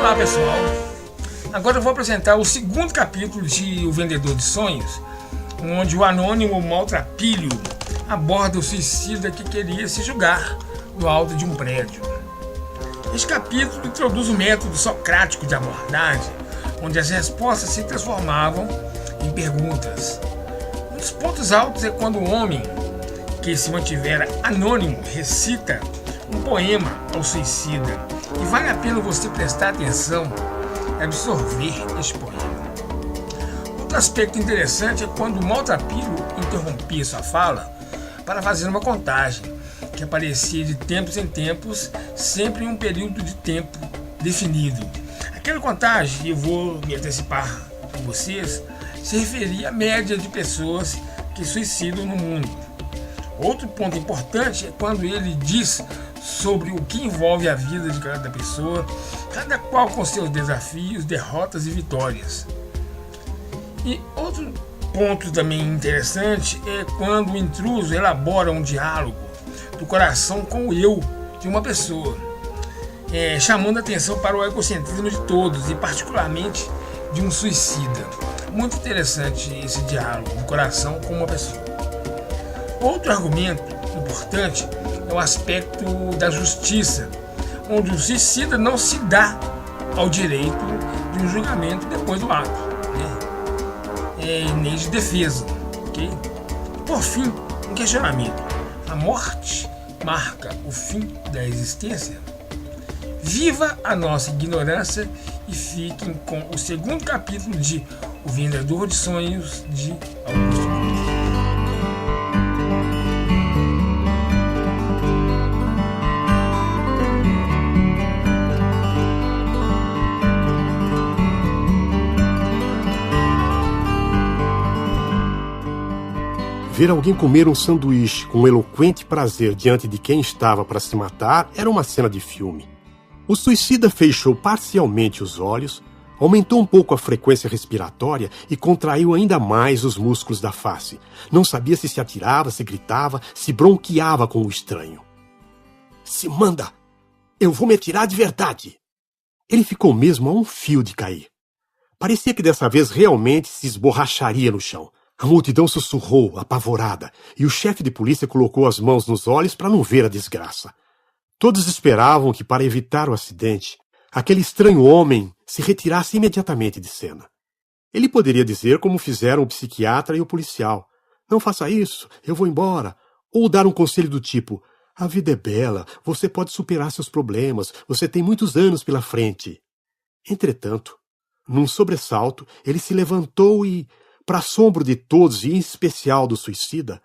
Olá pessoal, agora eu vou apresentar o segundo capítulo de O Vendedor de Sonhos, onde o anônimo maltrapilho aborda o suicida que queria se julgar do alto de um prédio. Este capítulo introduz o método socrático de abordagem, onde as respostas se transformavam em perguntas. Um dos pontos altos é quando o homem, que se mantivera anônimo, recita um poema ao suicida, e vale a pena você prestar atenção e absorver este poema. Outro aspecto interessante é quando o maltrapilho interrompia sua fala para fazer uma contagem, que aparecia de tempos em tempos, sempre em um período de tempo definido. Aquela contagem, eu vou me antecipar para vocês, se referia à média de pessoas que suicidam no mundo. Outro ponto importante é quando ele diz sobre o que envolve a vida de cada pessoa, cada qual com seus desafios, derrotas e vitórias. E outro ponto também interessante é quando o intruso elabora um diálogo do coração com o eu de uma pessoa, chamando a atenção para o egocentrismo de todos e particularmente de um suicida. Muito interessante esse diálogo do coração com uma pessoa. Outro argumento importante é o aspecto da justiça, onde o suicida não se dá ao direito de um julgamento depois do ato, nem de defesa. Okay? Por fim, um questionamento: a morte marca o fim da existência? Viva a nossa ignorância e fiquem com o segundo capítulo de O Vendedor de Sonhos, de Augusto Cury. Ver alguém comer um sanduíche com um eloquente prazer diante de quem estava para se matar era uma cena de filme. O suicida fechou parcialmente os olhos, aumentou um pouco a frequência respiratória e contraiu ainda mais os músculos da face. Não sabia se atirava, se gritava, se bronqueava com o estranho. "Se manda! Eu vou me atirar de verdade!" Ele ficou mesmo a um fio de cair. Parecia que dessa vez realmente se esborracharia no chão. A multidão sussurrou, apavorada, e o chefe de polícia colocou as mãos nos olhos para não ver a desgraça. Todos esperavam que, para evitar o acidente, aquele estranho homem se retirasse imediatamente de cena. Ele poderia dizer como fizeram o psiquiatra e o policial: "Não faça isso, eu vou embora", ou dar um conselho do tipo: "A vida é bela, você pode superar seus problemas, você tem muitos anos pela frente." Entretanto, num sobressalto, ele se levantou e, para assombro de todos e em especial do suicida,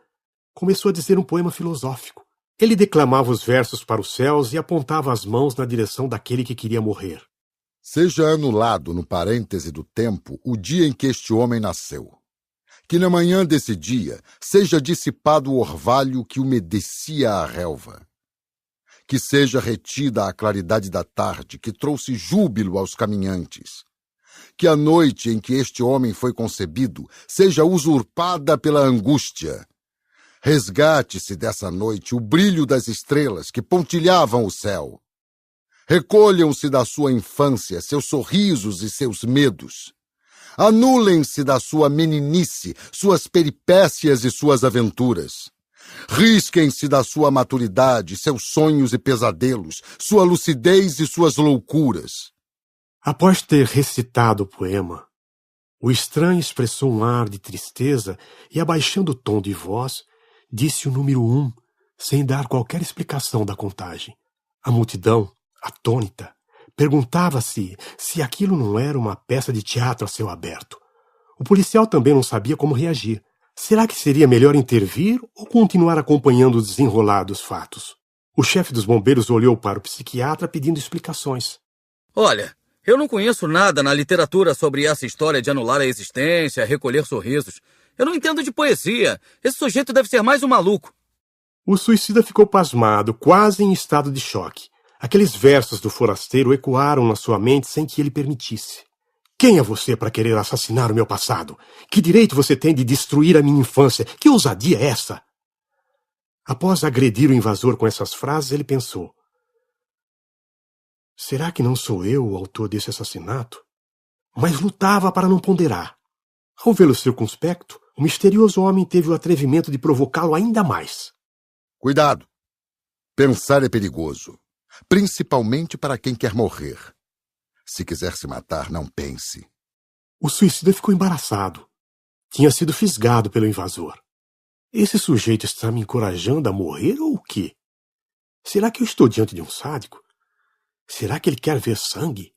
começou a dizer um poema filosófico. Ele declamava os versos para os céus e apontava as mãos na direção daquele que queria morrer. "Seja anulado no parêntese do tempo o dia em que este homem nasceu. Que na manhã desse dia seja dissipado o orvalho que umedecia a relva. Que seja retida a claridade da tarde que trouxe júbilo aos caminhantes. Que a noite em que este homem foi concebido seja usurpada pela angústia. Resgate-se dessa noite o brilho das estrelas que pontilhavam o céu. Recolham-se da sua infância seus sorrisos e seus medos. Anulem-se da sua meninice suas peripécias e suas aventuras. Risquem-se da sua maturidade seus sonhos e pesadelos, sua lucidez e suas loucuras." Após ter recitado o poema, o estranho expressou um ar de tristeza e, abaixando o tom de voz, disse o número 1, sem dar qualquer explicação da contagem. A multidão, atônita, perguntava-se se aquilo não era uma peça de teatro a céu aberto. O policial também não sabia como reagir. Será que seria melhor intervir ou continuar acompanhando o desenrolar dos fatos? O chefe dos bombeiros olhou para o psiquiatra pedindo explicações. "Olha, eu não conheço nada na literatura sobre essa história de anular a existência, recolher sorrisos. Eu não entendo de poesia. Esse sujeito deve ser mais um maluco." O suicida ficou pasmado, quase em estado de choque. Aqueles versos do forasteiro ecoaram na sua mente sem que ele permitisse. "Quem é você para querer assassinar o meu passado? Que direito você tem de destruir a minha infância? Que ousadia é essa?" Após agredir o invasor com essas frases, ele pensou: Será que não sou eu o autor desse assassinato? Mas lutava para não ponderar. Ao vê-lo circunspecto, o misterioso homem teve o atrevimento de provocá-lo ainda mais. Cuidado! Pensar é perigoso, principalmente para quem quer morrer. Se quiser se matar, não pense. O suicida ficou embaraçado. Tinha sido fisgado pelo invasor. Esse sujeito está me encorajando a morrer ou o quê? Será que eu estou diante de um sádico? Será que ele quer ver sangue?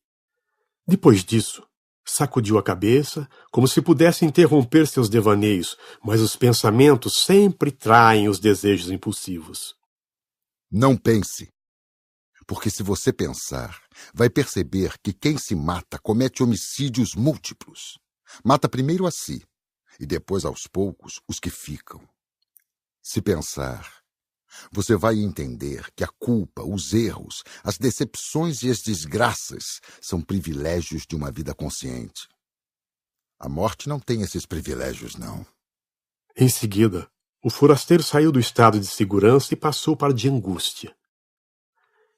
Depois disso, sacudiu a cabeça, como se pudesse interromper seus devaneios, mas os pensamentos sempre traem os desejos impulsivos. Não pense. Porque se você pensar, vai perceber que quem se mata comete homicídios múltiplos. Mata primeiro a si, e depois, aos poucos, os que ficam. Se pensar, você vai entender que a culpa, os erros, as decepções e as desgraças são privilégios de uma vida consciente. A morte não tem esses privilégios, não. Em seguida, o forasteiro saiu do estado de segurança e passou para o de angústia.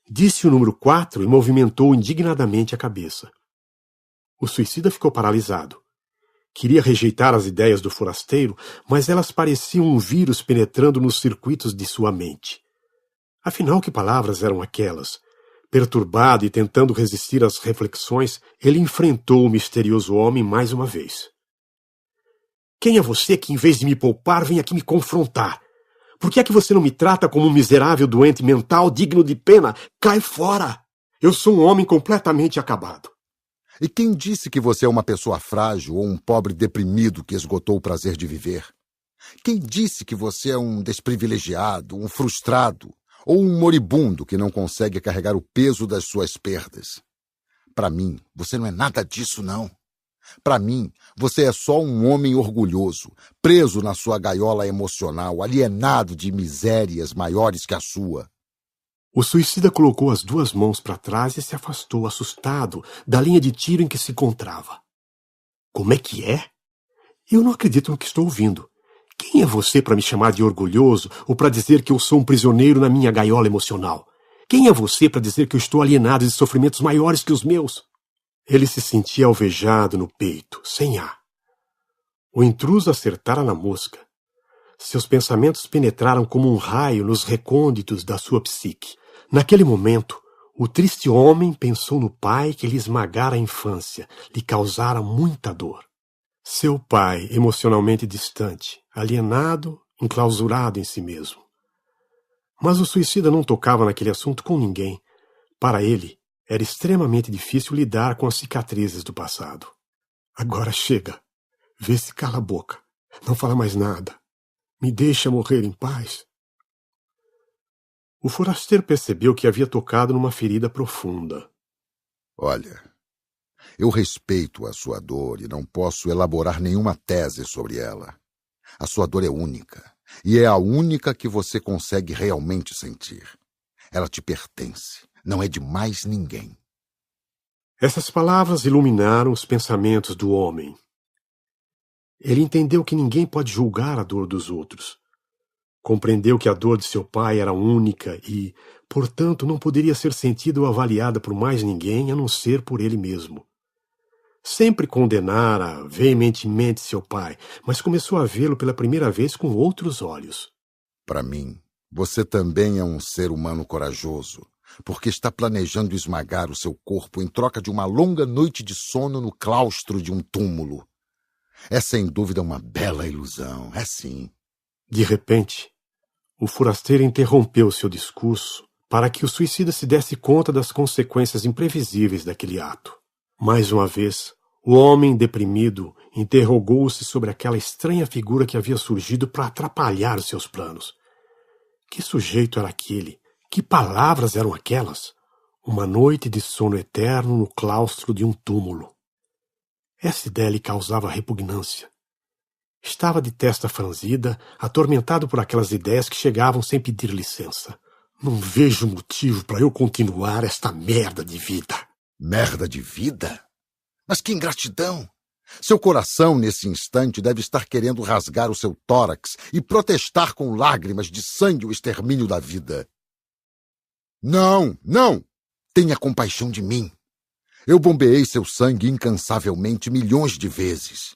Disse o número 4 e movimentou indignadamente a cabeça. O suicida ficou paralisado. Queria rejeitar as ideias do forasteiro, mas elas pareciam um vírus penetrando nos circuitos de sua mente. Afinal, que palavras eram aquelas? Perturbado e tentando resistir às reflexões, ele enfrentou o misterioso homem mais uma vez. Quem é você que, em vez de me poupar, vem aqui me confrontar? Por que é que você não me trata como um miserável doente mental digno de pena? Cai fora! Eu sou um homem completamente acabado. E quem disse que você é uma pessoa frágil ou um pobre deprimido que esgotou o prazer de viver? Quem disse que você é um desprivilegiado, um frustrado ou um moribundo que não consegue carregar o peso das suas perdas? Para mim, você não é nada disso, não. Para mim, você é só um homem orgulhoso, preso na sua gaiola emocional, alienado de misérias maiores que a sua. O suicida colocou as duas mãos para trás e se afastou, assustado, da linha de tiro em que se encontrava. Como é que é? Eu não acredito no que estou ouvindo. Quem é você para me chamar de orgulhoso ou para dizer que eu sou um prisioneiro na minha gaiola emocional? Quem é você para dizer que eu estou alienado de sofrimentos maiores que os meus? Ele se sentia alvejado no peito, sem ar. O intruso acertara na mosca. Seus pensamentos penetraram como um raio nos recônditos da sua psique. Naquele momento, o triste homem pensou no pai que lhe esmagara a infância, lhe causara muita dor. Seu pai, emocionalmente distante, alienado, enclausurado em si mesmo. Mas o suicida não tocava naquele assunto com ninguém. Para ele, era extremamente difícil lidar com as cicatrizes do passado. Agora chega. Vê se cala a boca. Não fala mais nada. Me deixa morrer em paz. O forasteiro percebeu que havia tocado numa ferida profunda. Olha, eu respeito a sua dor e não posso elaborar nenhuma tese sobre ela. A sua dor é única, e é a única que você consegue realmente sentir. Ela te pertence, não é de mais ninguém. Essas palavras iluminaram os pensamentos do homem. Ele entendeu que ninguém pode julgar a dor dos outros. Compreendeu que a dor de seu pai era única e, portanto, não poderia ser sentida ou avaliada por mais ninguém a não ser por ele mesmo. Sempre condenara veementemente seu pai, mas começou a vê-lo pela primeira vez com outros olhos. Para mim, você também é um ser humano corajoso, porque está planejando esmagar o seu corpo em troca de uma longa noite de sono no claustro de um túmulo. É sem dúvida uma bela ilusão, é sim. De repente, o forasteiro interrompeu seu discurso para que o suicida se desse conta das consequências imprevisíveis daquele ato. Mais uma vez, o homem deprimido interrogou-se sobre aquela estranha figura que havia surgido para atrapalhar os seus planos. Que sujeito era aquele? Que palavras eram aquelas? Uma noite de sono eterno no claustro de um túmulo. Essa ideia lhe causava repugnância. Estava de testa franzida, atormentado por aquelas ideias que chegavam sem pedir licença. Não vejo motivo para eu continuar esta merda de vida. Merda de vida? Mas que ingratidão! Seu coração, nesse instante, deve estar querendo rasgar o seu tórax e protestar com lágrimas de sangue o extermínio da vida. Não, não! Tenha compaixão de mim. Eu bombeei seu sangue incansavelmente milhões de vezes.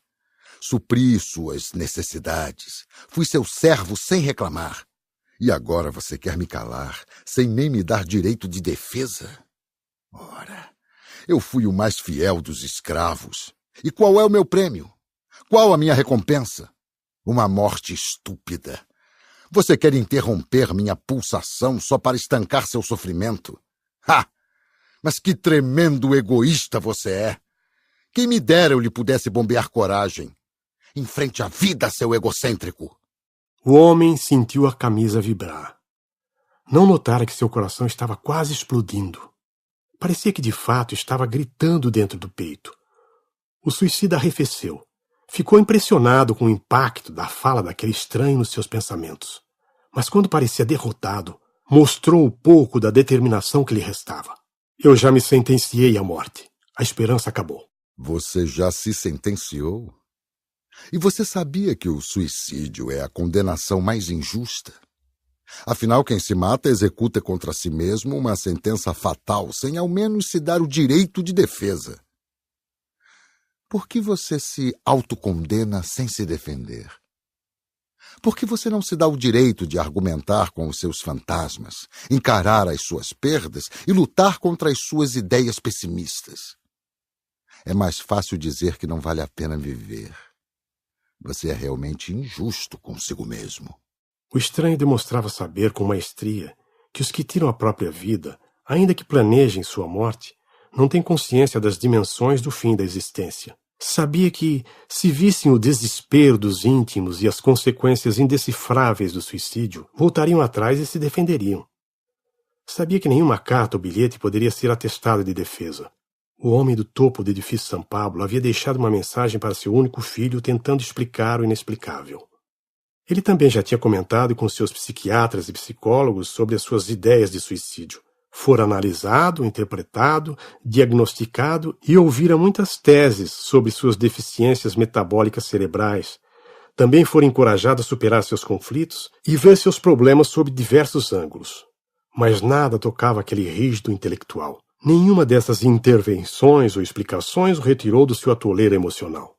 Supri suas necessidades. Fui seu servo sem reclamar. E agora você quer me calar, sem nem me dar direito de defesa? Ora, eu fui o mais fiel dos escravos. E qual é o meu prêmio? Qual a minha recompensa? Uma morte estúpida. Você quer interromper minha pulsação só para estancar seu sofrimento? Ha! Mas que tremendo egoísta você é! Quem me dera eu lhe pudesse bombear coragem. Enfrente a vida, seu egocêntrico! O homem sentiu a camisa vibrar. Não notara que seu coração estava quase explodindo. Parecia que de fato estava gritando dentro do peito. O suicida arrefeceu. Ficou impressionado com o impacto da fala daquele estranho nos seus pensamentos. Mas quando parecia derrotado, mostrou um pouco da determinação que lhe restava. Eu já me sentenciei à morte. A esperança acabou. Você já se sentenciou? E você sabia que o suicídio é a condenação mais injusta? Afinal, quem se mata executa contra si mesmo uma sentença fatal, sem ao menos se dar o direito de defesa. Por que você se autocondena sem se defender? Por que você não se dá o direito de argumentar com os seus fantasmas, encarar as suas perdas e lutar contra as suas ideias pessimistas? É mais fácil dizer que não vale a pena viver. Você é realmente injusto consigo mesmo. O estranho demonstrava saber com maestria que os que tiram a própria vida, ainda que planejem sua morte, não têm consciência das dimensões do fim da existência. Sabia que, se vissem o desespero dos íntimos e as consequências indecifráveis do suicídio, voltariam atrás e se defenderiam. Sabia que nenhuma carta ou bilhete poderia ser atestado de defesa. O homem do topo do edifício São Pablo havia deixado uma mensagem para seu único filho tentando explicar o inexplicável. Ele também já tinha comentado com seus psiquiatras e psicólogos sobre as suas ideias de suicídio. Fora analisado, interpretado, diagnosticado e ouvira muitas teses sobre suas deficiências metabólicas cerebrais. Também fora encorajado a superar seus conflitos e ver seus problemas sob diversos ângulos. Mas nada tocava aquele rígido intelectual. Nenhuma dessas intervenções ou explicações o retirou do seu atoleiro emocional.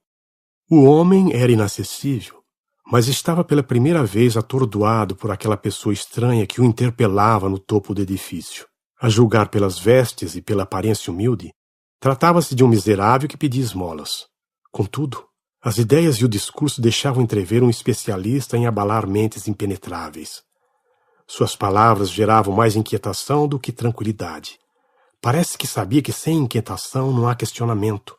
O homem era inacessível, mas estava pela primeira vez atordoado por aquela pessoa estranha que o interpelava no topo do edifício. A julgar pelas vestes e pela aparência humilde, tratava-se de um miserável que pedia esmolas. Contudo, as ideias e o discurso deixavam entrever um especialista em abalar mentes impenetráveis. Suas palavras geravam mais inquietação do que tranquilidade. Parece que sabia que sem inquietação não há questionamento,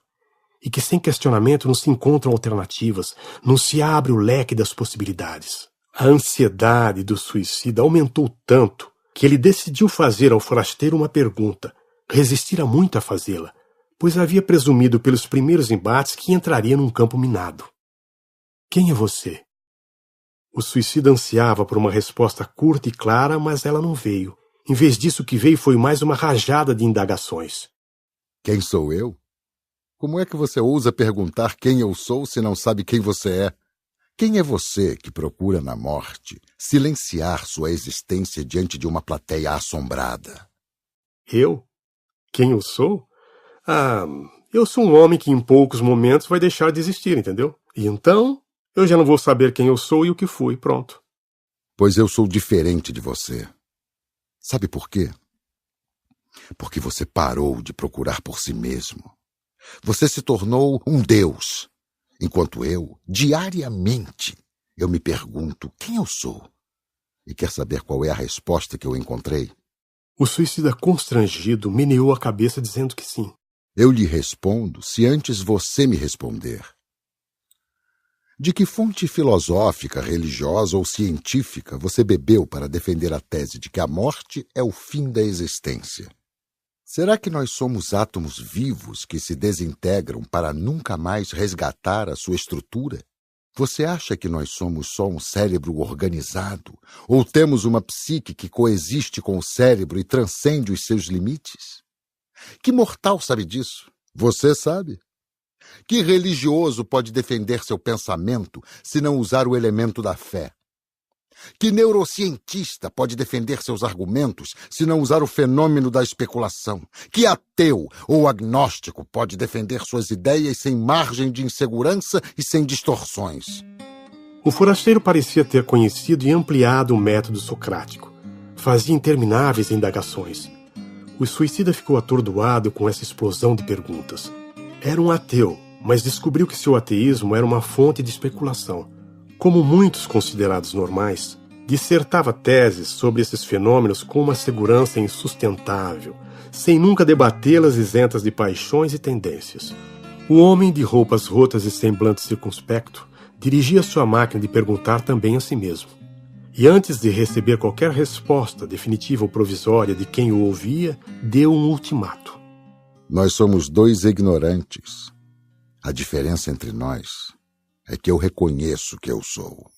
e que sem questionamento não se encontram alternativas, não se abre o leque das possibilidades. A ansiedade do suicida aumentou tanto que ele decidiu fazer ao forasteiro uma pergunta. Resistira muito a fazê-la, pois havia presumido pelos primeiros embates que entraria num campo minado. Quem é você? O suicida ansiava por uma resposta curta e clara, mas ela não veio. Em vez disso, o que veio foi mais uma rajada de indagações. Quem sou eu? Como é que você ousa perguntar quem eu sou se não sabe quem você é? Quem é você que procura na morte silenciar sua existência diante de uma plateia assombrada? Eu? Quem eu sou? Eu sou um homem que em poucos momentos vai deixar de existir, entendeu? E então, eu já não vou saber quem eu sou e o que fui, pronto. Pois eu sou diferente de você. Sabe por quê? Porque você parou de procurar por si mesmo. Você se tornou um Deus. Enquanto eu, diariamente, eu me pergunto quem eu sou. E quer saber qual é a resposta que eu encontrei? O suicida constrangido meneou a cabeça dizendo que sim. Eu lhe respondo se antes você me responder. De que fonte filosófica, religiosa ou científica você bebeu para defender a tese de que a morte é o fim da existência? Será que nós somos átomos vivos que se desintegram para nunca mais resgatar a sua estrutura? Você acha que nós somos só um cérebro organizado? Ou temos uma psique que coexiste com o cérebro e transcende os seus limites? Que mortal sabe disso? Você sabe? Que religioso pode defender seu pensamento se não usar o elemento da fé? Que neurocientista pode defender seus argumentos se não usar o fenômeno da especulação? Que ateu ou agnóstico pode defender suas ideias sem margem de insegurança e sem distorções? O forasteiro parecia ter conhecido e ampliado o método socrático. Fazia intermináveis indagações. O suicida ficou atordoado com essa explosão de perguntas. Era um ateu, mas descobriu que seu ateísmo era uma fonte de especulação. Como muitos considerados normais, dissertava teses sobre esses fenômenos com uma segurança insustentável, sem nunca debatê-las isentas de paixões e tendências. O homem de roupas rotas e semblante circunspecto dirigia sua máquina de perguntar também a si mesmo. E antes de receber qualquer resposta definitiva ou provisória de quem o ouvia, deu um ultimato. Nós somos dois ignorantes. A diferença entre nós é que eu reconheço que eu sou.